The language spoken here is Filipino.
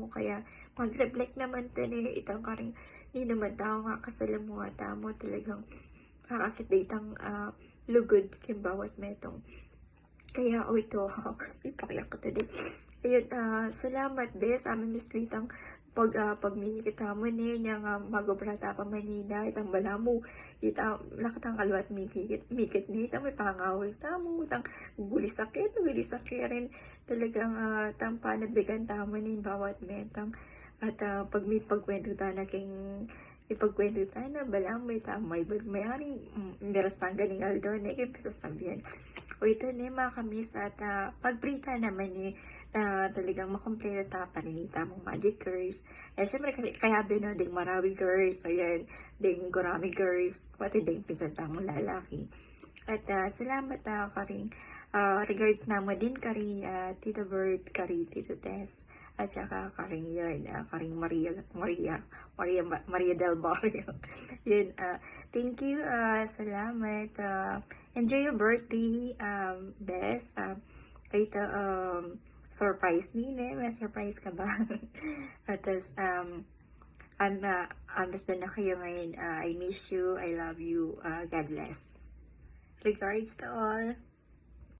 kaya mag-reflect naman tani itang karing ni naman tao nga kasalamuha tamo talagang kakakit itang lugod kim bawat metong kaya o ito ipakiyak ko tadi ayun salamat bes amin misritang pagmikita mo ni niya nga magobrata pa Manila itang balamu ita nakatang kalwat mikit ni itang may pangawal tamo itang gulisakit rin talagang tang panagbigan tamo ni bawat metang at pag may pagkwento ta na king ipagkwento ta na balamu ita may haring mirasang galing aldo na ipisasabihan o ito ni mga kamis at pagbrita naman ni talagang makompleto ta paninita mong magic girls. Eh, syempre kasi kaya no, ding Marawi girls, ayan, ding Gurami girls, pati ding pinsan tamong lalaki. At salamat karing regards na mo din kari Tito Bert, kari Tito Tess, at saka karing yun, karing Maria del Barrio. Yun, thank you, salamat. Enjoy your birthday, Bes. Ito, surprise nini, may surprise ka ba? At basta na kayo ngayon. I miss you, I love you, God bless. Regards to all.